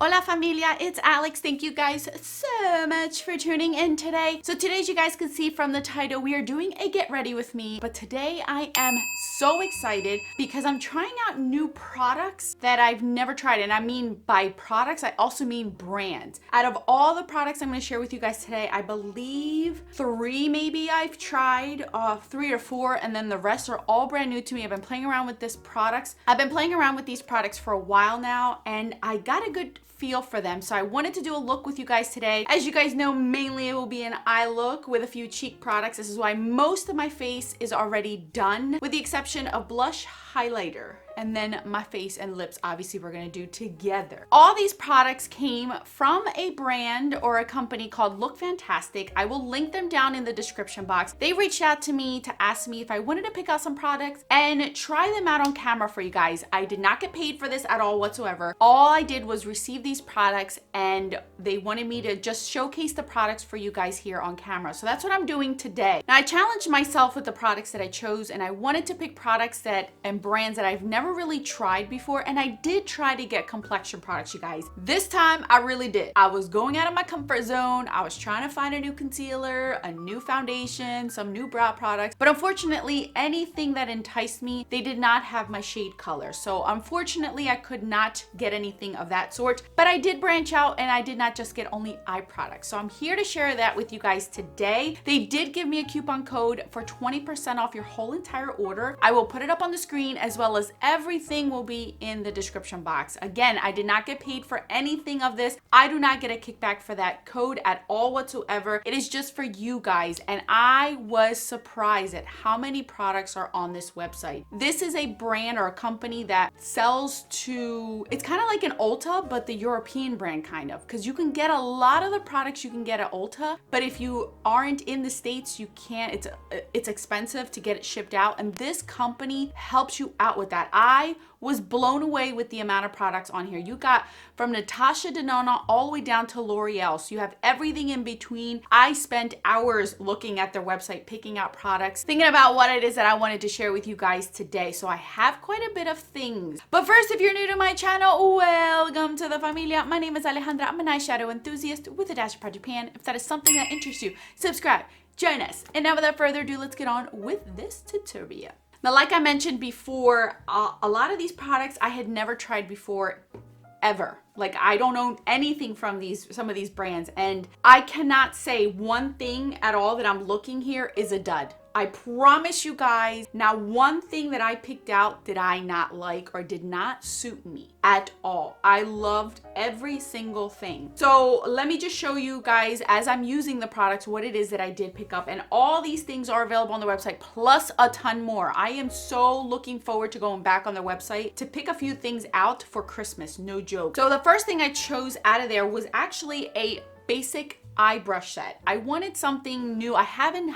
Hola familia, it's Alex. Thank you guys so much for tuning in today. So today, as you guys can see from the title, we are doing a get ready with me. But today I am so excited because I'm trying out new products that I've never tried. And I mean by products, I also mean brands. Out of all the products I'm going to share with you guys today, I believe 3 maybe I've tried, 3 or 4, and then the rest are all brand new to me. I've been playing around with these products. I've been playing around with these products for a while now, and I got a good feel for them. So I wanted to do a look with you guys today. As you guys know, mainly it will be an eye look with a few cheek products. This is why most of my face is already done, with the exception of blush, highlighter, and then my face and lips, obviously we're gonna do together. All these products came from a brand or a company called Lookfantastic. I will link them down in the description box. They reached out to me to ask me if I wanted to pick out some products and try them out on camera for you guys. I did not get paid for this at all whatsoever. All I did was receive these products and they wanted me to just showcase the products for you guys here on camera. So that's what I'm doing today. Now I challenged myself with the products that I chose, and I wanted to pick products and brands that I've never really tried before. And I did try to get complexion products, you guys. This time I really did. I was going out of my comfort zone. I was trying to find a new concealer, a new foundation, some new brow products, but unfortunately anything that enticed me, they did not have my shade color. So unfortunately I could not get anything of that sort, but I did branch out and I did not just get only eye products. So I'm here to share that with you guys today. They did give me a coupon code for 20% off your whole entire order. I will put it up on the screen, as well as everything will be in the description box. Again, I did not get paid for anything of this. I do not get a kickback for that code at all whatsoever. It is just for you guys. And I was surprised at how many products are on this website. This is a brand or a company that sells to, it's kind of like an Ulta, but the European brand kind of, because you can get a lot of the products you can get at Ulta, but if you aren't in the States, you can't, it's expensive to get it shipped out. And this company helps you out with that. I was blown away with the amount of products on here. You got from Natasha Denona all the way down to L'Oreal. So you have everything in between. I spent hours looking at their website, picking out products, thinking about what it is that I wanted to share with you guys today. So I have quite a bit of things. But first, if you're new to my channel, welcome to the familia. My name is Alejandra. I'm an eyeshadow enthusiast with a dash of Japan. If that is something that interests you, subscribe, join us. And now without further ado, let's get on with this tutorial. Now, like I mentioned before, a lot of these products I had never tried before, ever. Like, I don't own anything from some of these brands, and I cannot say one thing at all that I'm looking here is a dud. I promise you guys, not one thing that I picked out did I not like or did not suit me at all. I loved every single thing. So let me just show you guys, as I'm using the products, what it is that I did pick up. And all these things are available on the website, plus a ton more. I am so looking forward to going back on their website to pick a few things out for Christmas, no joke. So the first thing I chose out of there was actually a basic eye brush set. I wanted something new. I haven't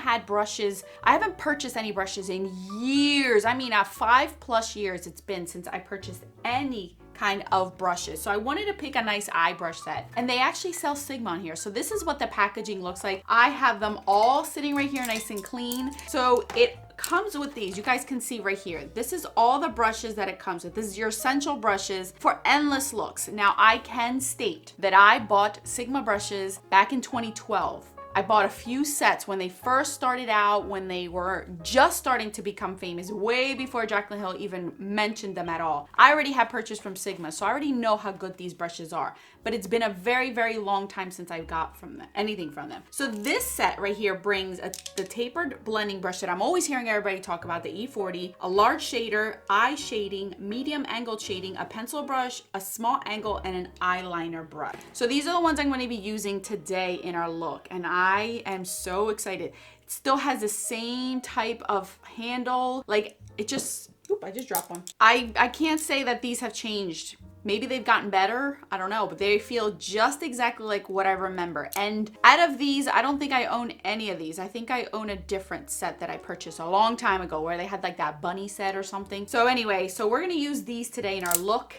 purchased any brushes in years. I mean, 5+ years it's been since I purchased any kind of brushes. So I wanted to pick a nice eye brush set, and they actually sell Sigma on here. So this is what the packaging looks like. I have them all sitting right here nice and clean. So it comes with these. You guys can see right here. This is all the brushes that it comes with. This is your essential brushes for endless looks. Now, I can state that I bought Sigma brushes back in 2012. I bought a few sets when they first started out, when they were just starting to become famous, way before Jaclyn Hill even mentioned them at all. I already had purchased from Sigma, so I already know how good these brushes are. But it's been a very, very long time since I got anything from them. So this set right here brings the tapered blending brush that I'm always hearing everybody talk about, the E40, a large shader, eye shading, medium angled shading, a pencil brush, a small angle, and an eyeliner brush. So these are the ones I'm going to be using today in our look, and I am so excited. It still has the same type of handle. Like, it just, oop, I just dropped one. I can't say that these have changed. Maybe they've gotten better, I don't know, but they feel just exactly like what I remember. And out of these, I don't think I own any of these. I think I own a different set that I purchased a long time ago where they had like that bunny set or something. So anyway, so we're gonna use these today in our look.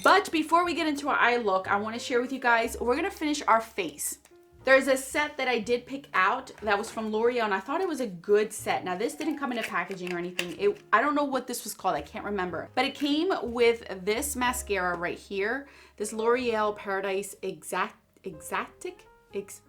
But before we get into our eye look, I wanna share with you guys, we're gonna finish our face. There's a set that I did pick out that was from L'Oreal, and I thought it was a good set. Now, this didn't come in a packaging or anything. I don't know what this was called. I can't remember. But it came with this mascara right here. this L'Oreal Paradise Exactic.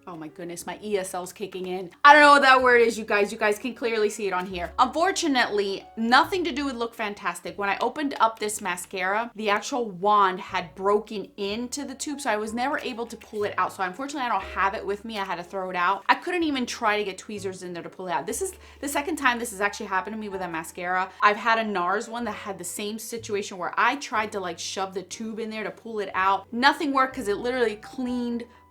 Oh my goodness, my ESL's kicking in. I don't know what that word is, you guys. You guys can clearly see it on here. Unfortunately, nothing to do with Lookfantastic. When I opened up this mascara, the actual wand had broken into the tube, so I was never able to pull it out. So unfortunately, I don't have it with me. I had to throw it out. I couldn't even try to get tweezers in there to pull it out. This is the second time this has actually happened to me with a mascara. I've had a NARS one that had the same situation where I tried to like shove the tube in there to pull it out. Nothing worked because it literally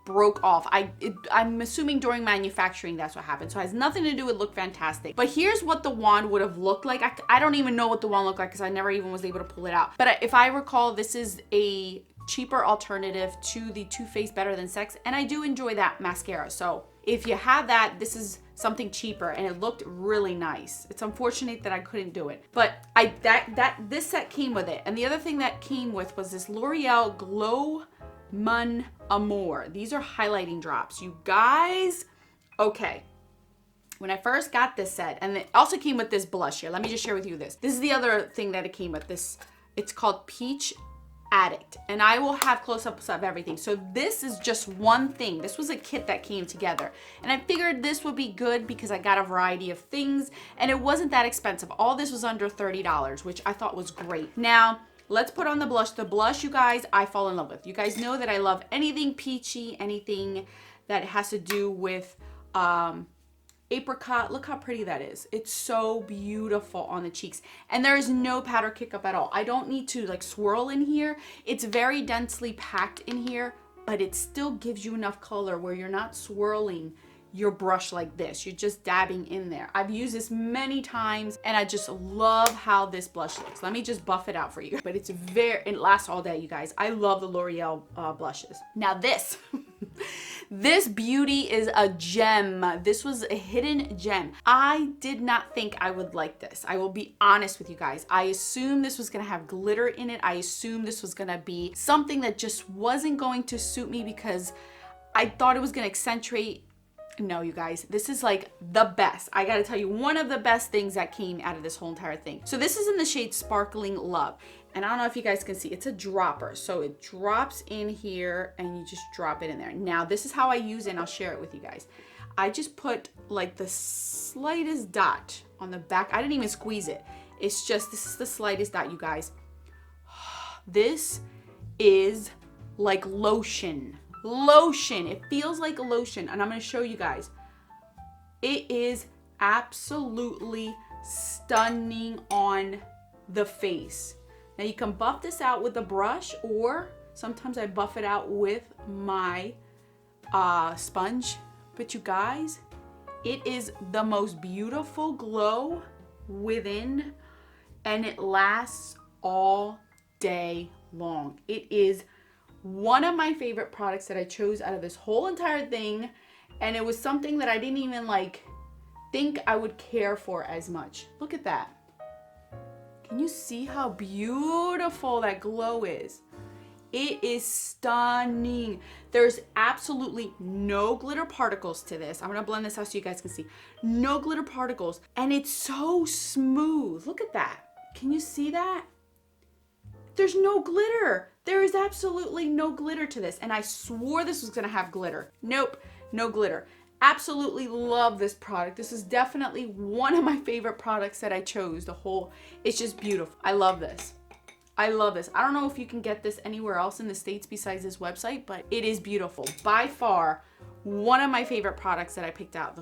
broke off. I'm assuming during manufacturing that's what happened. So it has nothing to do with Lookfantastic. But here's what the wand would have looked like. I don't even know what the wand looked like because I never even was able to pull it out. But if I recall, this is a cheaper alternative to the Too Faced Better Than Sex, and I do enjoy that mascara. So if you have that, this is something cheaper, and it looked really nice. It's unfortunate that I couldn't do it, but this set came with it. And the other thing that came with was this L'Oreal Glow Mon Amour. These are highlighting drops, you guys. Okay, when I first got this set, and it also came with this blush here. Let me just share with you this. This is the other thing that it came with. This, it's called Peach Addict, and I will have close-ups of everything. So this is just one thing. This was a kit that came together, and I figured this would be good because I got a variety of things, and it wasn't that expensive. All this was under $30, which I thought was great. Now, let's put on the blush. The blush, you guys, I fall in love with. You guys know that I love anything peachy, anything that has to do with apricot. Look how pretty that is. It's so beautiful on the cheeks. And there is no powder kick up at all. I don't need to like swirl in here. It's very densely packed in here, but it still gives you enough color where you're not swirling your brush like this. You're just dabbing in there. I've used this many times, and I just love how this blush looks. Let me just buff it out for you. But it lasts all day, you guys. I love the L'Oreal blushes. Now this, this beauty is a gem. This was a hidden gem. I did not think I would like this. I will be honest with you guys. I assumed this was gonna have glitter in it. I assumed this was gonna be something that just wasn't going to suit me because I thought it was gonna accentuate. No, you guys, this is like the best. I gotta tell you, one of the best things that came out of this whole entire thing. So this is in the shade Sparkling Love. And I don't know if you guys can see, it's a dropper. So it drops in here and you just drop it in there. Now, this is how I use it, and I'll share it with you guys. I just put like the slightest dot on the back. I didn't even squeeze it. It's just, this is the slightest dot, you guys. This is like lotion. Lotion. It feels like a lotion, and I'm going to show you guys. It is absolutely stunning on the face. Now you can buff this out with a brush, or sometimes I buff it out with my sponge. But you guys, it is the most beautiful glow within, and it lasts all day long. It is one of my favorite products that I chose out of this whole entire thing, and it was something that I didn't even like think I would care for as much. Look at that. Can you see how beautiful that glow is? It is stunning. There's absolutely no glitter particles to this. I'm gonna blend this out so you guys can see. No glitter particles, and it's so smooth. Look at that. Can you see that? There's no glitter. There is absolutely no glitter to this, and I swore this was gonna have glitter. Nope, no glitter. Absolutely love this product. This is definitely one of my favorite products that I chose. It's just beautiful. I love this. I love this. I don't know if you can get this anywhere else in the States besides this website, but it is beautiful. By far, one of my favorite products that I picked out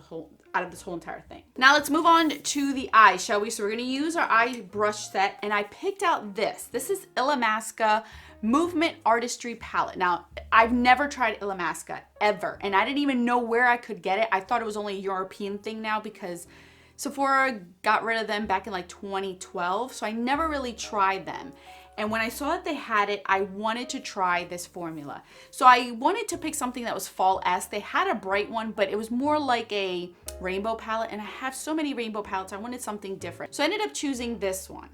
out of this whole entire thing. Now let's move on to the eyes, shall we? So we're gonna use our eye brush set, and I picked out this. This is Illamasqua Movement Artistry Palette. Now, I've never tried Illamasqua ever, and I didn't even know where I could get it. I thought it was only a European thing now because Sephora got rid of them back in like 2012, so I never really tried them. And when I saw that they had it, I wanted to try this formula. So I wanted to pick something that was fall-esque. They had a bright one, but it was more like a rainbow palette, and I have so many rainbow palettes, I wanted something different. So I ended up choosing this one.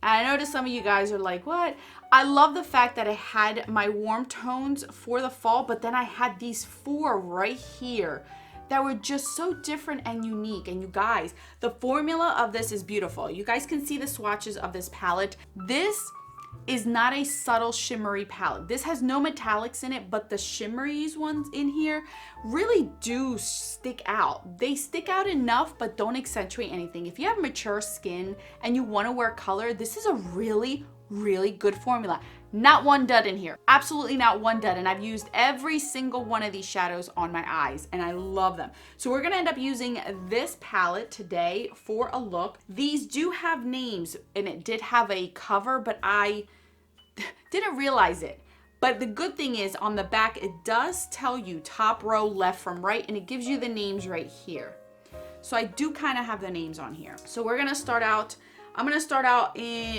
And I noticed some of you guys are like, what? I love the fact that I had my warm tones for the fall, but then I had these four right here that were just so different and unique. And you guys, the formula of this is beautiful. You guys can see the swatches of this palette. This is not a subtle shimmery palette. This has no metallics in it, but the shimmery ones in here really do stick out. They stick out enough, but don't accentuate anything. If you have mature skin and you want to wear color, this is a really, really good formula. Not one dud in here. Absolutely not one dud. And I've used every single one of these shadows on my eyes and I love them. So we're gonna end up using this palette today for a look. These do have names and it did have a cover, but I didn't realize it. But the good thing is on the back, it does tell you top row, left from right, and it gives you the names right here. So I do kind of have the names on here. So we're gonna start out, I'm gonna start out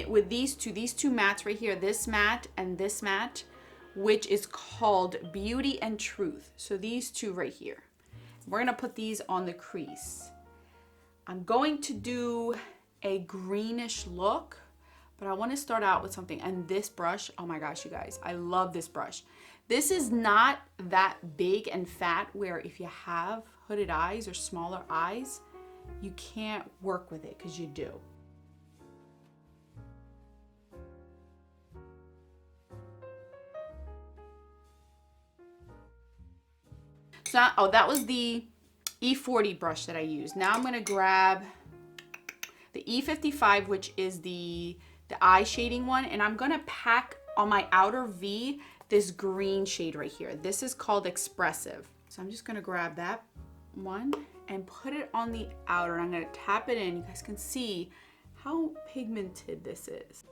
with these two mattes right here, this matte and this matte, which is called Beauty and Truth. So these two right here. We're gonna put these on the crease. I'm going to do a greenish look, but I wanna start out with something, and this brush, oh my gosh, you guys, I love this brush. This is not that big and fat where if you have hooded eyes or smaller eyes, you can't work with it, because you do. So, oh, that was the E40 brush that I used. Now I'm gonna grab the E55, which is the eye shading one, and I'm gonna pack on my outer V this green shade right here. This is called Expressive. So I'm just gonna grab that one and put it on the outer. I'm gonna tap it in. You guys can see how pigmented this is.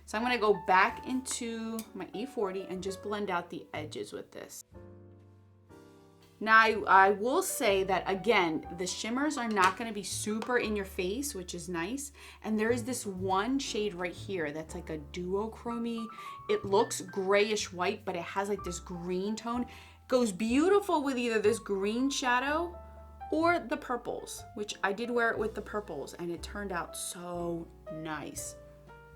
So I'm gonna go back into my E40 and just blend out the edges with this. Now I will say that again, the shimmers are not gonna be super in your face, which is nice. And there is this one shade right here that's like a duochrome. It looks grayish white, but it has like this green tone. It goes beautiful with either this green shadow or the purples, which I did wear it with the purples and it turned out so nice.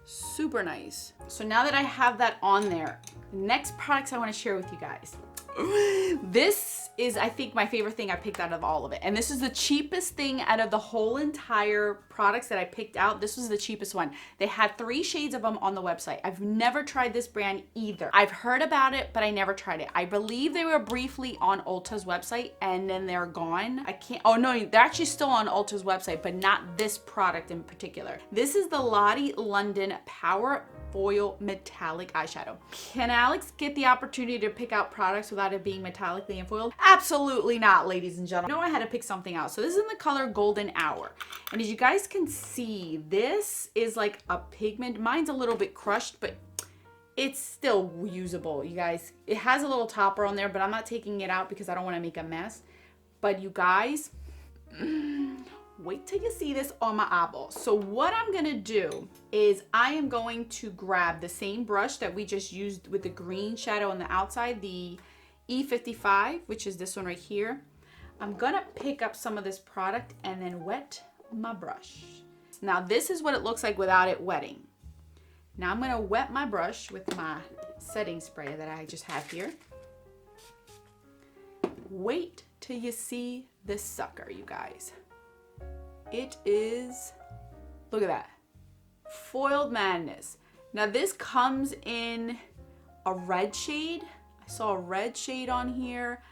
Super nice. So now that I have that on there, the next products I want to share with you guys. This is, I think, my favorite thing I picked out of all of it. And this is the cheapest thing out of the whole entire products that I picked out. This was the cheapest one. They had 3 shades of them on the website. I've never tried this brand either. I've heard about it, but I never tried it. I believe they were briefly on Ulta's website and then they're gone. I can't, oh no, they're actually still on Ulta's website, but not this product in particular. This is the Lottie London Power Foil Metallic Eyeshadow. Can Alex get the opportunity to pick out products without it being metallically and foiled? Absolutely not, ladies and gentlemen. I know I had to pick something out. So this is in the color Golden Hour. And as you guys can see, this is like a pigment. Mine's a little bit crushed, but it's still usable, you guys. It has a little topper on there, but I'm not taking it out because I don't want to make a mess. But you guys, wait till you see this on my eyeball. So what I'm gonna do is I am going to grab the same brush that we just used with the green shadow on the outside, the E55, which is this one right here. I'm gonna pick up some of this product and then wet my brush. Now this is what it looks like without it wetting. Now I'm gonna wet my brush with my setting spray that I just have here. Wait till you see this sucker, you guys. It is, look at that, Foiled Madness. Now this comes in a red shade. I saw a red shade on here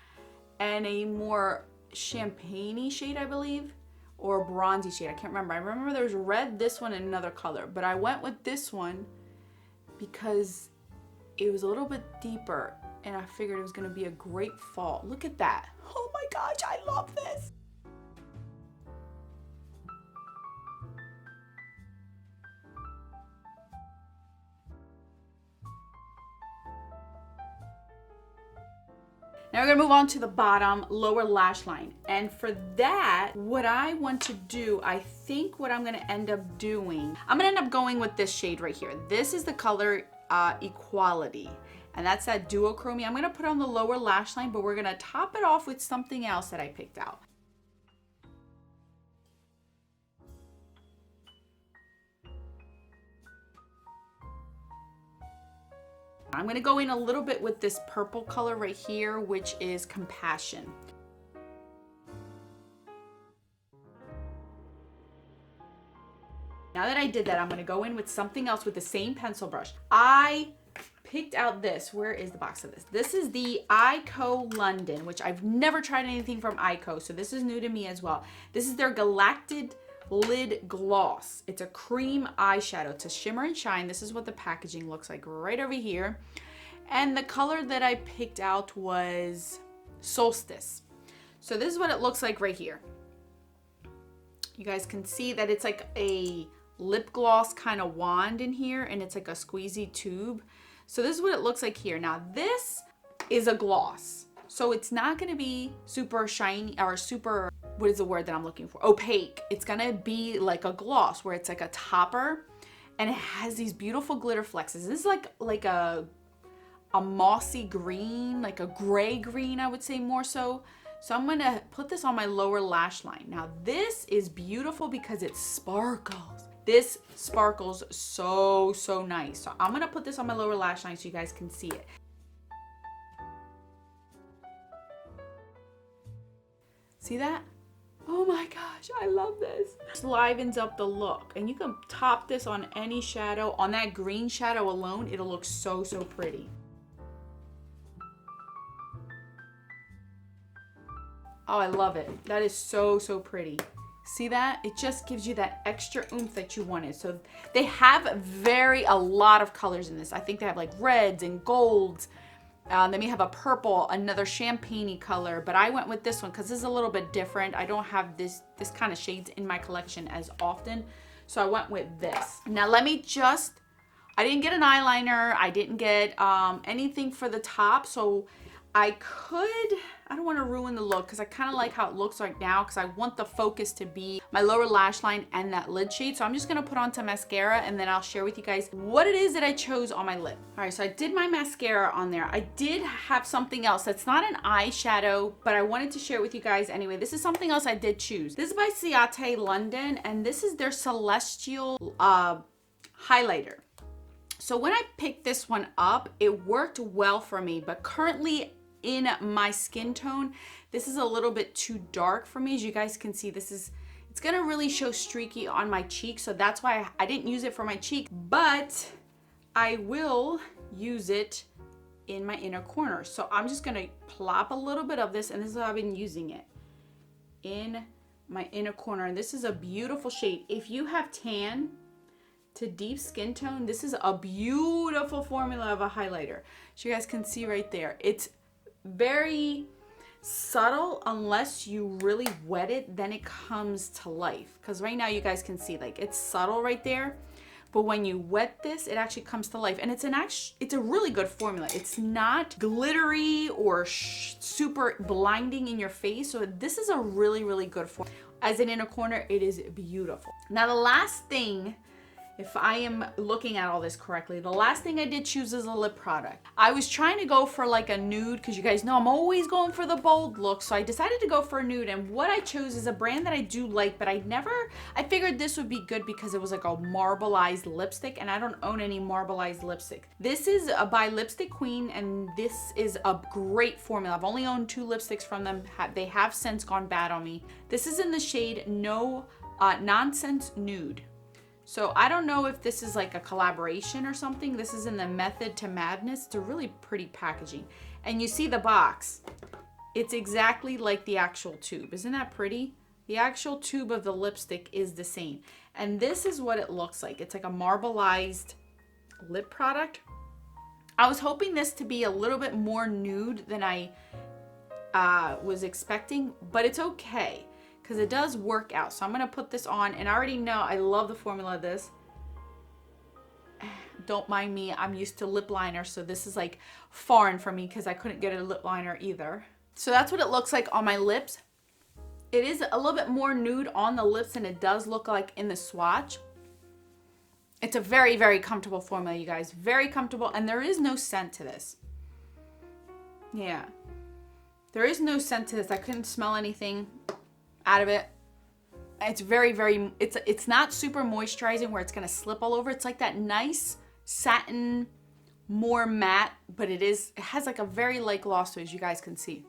and a more champagne-y shade, I believe, or a bronzy shade. I can't remember. I remember there was red, this one, and another color, but I went with this one because it was a little bit deeper and I figured it was gonna be a great fall. Look at that. Oh my gosh, I love this. Now we're gonna move on to the bottom lower lash line. And for that, what I want to do, I think what I'm gonna end up doing, I'm gonna end up going with this shade right here. This is the color Equality. And that's that duochrome. I'm gonna put on the lower lash line, but we're gonna top it off with something else that I picked out. I'm gonna go in a little bit with this purple color right here, which is Compassion. Now that I did that, I'm gonna go in with something else with the same pencil brush. I picked out this. Where is the box of this? This is the Eyeshadow London, which I've never tried anything from Eyeshadow, so this is new to me as well. This is their Galactic Lid Gloss. It's a cream eyeshadow. It's a shimmer and shine. This is what the packaging looks like right over here. And the color that I picked out was Solstice. So this is what it looks like right here. You guys can see that it's like a lip gloss kind of wand in here, and it's like a squeezy tube. So this is what it looks like here. Now this is a gloss, so it's not going to be super shiny or super, what is the word that I'm looking for, opaque. It's going to be like a gloss where it's like a topper, and it has these beautiful glitter flexes. This is like a mossy green, like a gray green, I would say more so. So I'm gonna put this on my lower lash line. Now this is beautiful because it sparkles. This sparkles so nice. So I'm gonna put this on my lower lash line so you guys can see it. See that? Oh my gosh, I love this. This livens up the look, and you can top this on any shadow. On that green shadow alone, it'll look so pretty. Oh, I love it. That is so pretty. See that? It just gives you that extra oomph that you wanted. So they have a lot of colors in this. I think they have like reds and golds. They may have a purple, another champagne-y color, but I went with this one because this is a little bit different. I don't have this kind of shades in my collection as often, so I went with this. Now let me just, I didn't get an eyeliner. I didn't get anything for the top, so I don't want to ruin the look because I kind of like how it looks right now because I want the focus to be my lower lash line and that lid shade. So I'm just going to put on some mascara and then I'll share with you guys what it is that I chose on my lid. All right, so I did my mascara on there. I did have something else that's not an eyeshadow, but I wanted to share with you guys anyway. This is something else I did choose. This is by Ciate London, and this is their Celestial highlighter. So when I picked this one up, it worked well for me, but currently in my skin tone, this is a little bit too dark for me. As you guys can see, it's gonna really show streaky on my cheek, so that's why I didn't use it for my cheek, but I will use it in my inner corner. So I'm just gonna plop a little bit of this, and this is how I've been using it in my inner corner. And this is a beautiful shade. If you have tan to deep skin tone, this is a beautiful formula of a highlighter. So you guys can see right there, it's very subtle. Unless you really wet it, then it comes to life. Because right now you guys can see like it's subtle right there, but when you wet this, it actually comes to life. And it's a really good formula. It's not glittery or super blinding in your face. So this is a really good formula. As an inner corner, it is beautiful. Now the last thing, if I am looking at all this correctly, the last thing I did choose is a lip product. I was trying to go for like a nude because you guys know I'm always going for the bold look. So I decided to go for a nude, and what I chose is a brand that I do like, but I figured this would be good because it was like a marbleized lipstick, and I don't own any marbleized lipstick. This is by Lipstick Queen, and this is a great formula. I've only owned 2 lipsticks from them. They have since gone bad on me. This is in the shade No Nonsense Nude. So I don't know if this is like a collaboration or something. This is in the Method to Madness. It's a really pretty packaging. And you see the box. It's exactly like the actual tube. Isn't that pretty? The actual tube of the lipstick is the same. And this is what it looks like. It's like a marbleized lip product. I was hoping this to be a little bit more nude than I was expecting, but it's okay, because it does work out. So I'm going to put this on, and I already know I love the formula of this. Don't mind me, I'm used to lip liner, so this is like foreign for me because I couldn't get a lip liner either. So that's what it looks like on my lips. It is a little bit more nude on the lips than it does look like in the swatch. It's a very comfortable formula, you guys. Very comfortable, and there is no scent to this. Yeah. There is no scent to this. I couldn't smell anything out of it. It's it's not super moisturizing where it's gonna slip all over. It's like that nice satin more matte, but it has like a very light gloss to it, as you guys can see.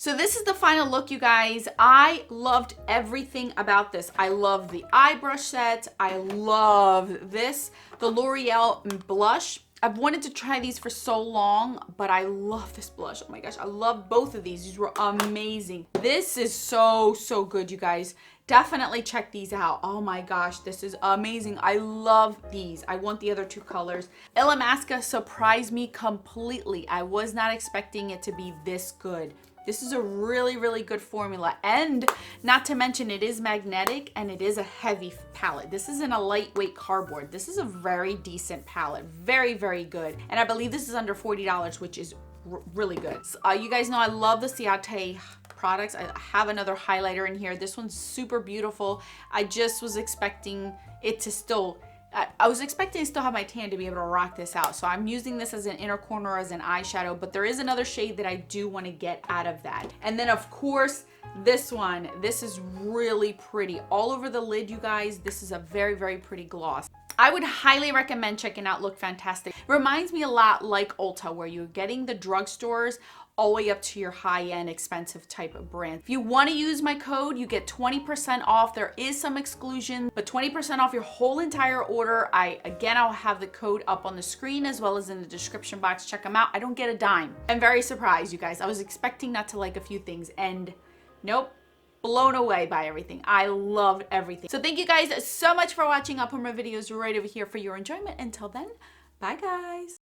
So this is the final look, you guys. I loved everything about this. I love the eye brush set. I love this, the L'Oreal blush. I've wanted to try these for so long, but I love this blush. Oh my gosh, I love both of these. These were amazing. This is so, so good, you guys. Definitely check these out. Oh my gosh, this is amazing. I love these. I want the other two colors. Illamasqua surprised me completely. I was not expecting it to be this good. This is a really, really good formula. And not to mention, it is magnetic and it is a heavy palette. This isn't a lightweight cardboard. This is a very decent palette. Very, very good. And I believe this is under $40, which is really good. So, you guys know I love the Ciate products. I have another highlighter in here. This one's super beautiful. I just was expecting it to still... I was expecting to still have my tan to be able to rock this out. So I'm using this as an inner corner, as an eyeshadow, but there is another shade that I do want to get out of that. And then of course, this one, this is really pretty. All over the lid, you guys, this is a very, very pretty gloss. I would highly recommend checking out Lookfantastic. It reminds me a lot like Ulta, where you're getting the drugstores all the way up to your high-end expensive type of brand. If you want to use my code, you get 20% off. There is some exclusion, but 20% off your whole entire order. I'll have the code up on the screen as well as in the description box. Check them out. I don't get a dime. I'm very surprised, you guys. I was expecting not to like a few things, and nope. Blown away by everything. I loved everything. So thank you guys so much for watching. I'll put my videos right over here for your enjoyment. Until then, bye guys.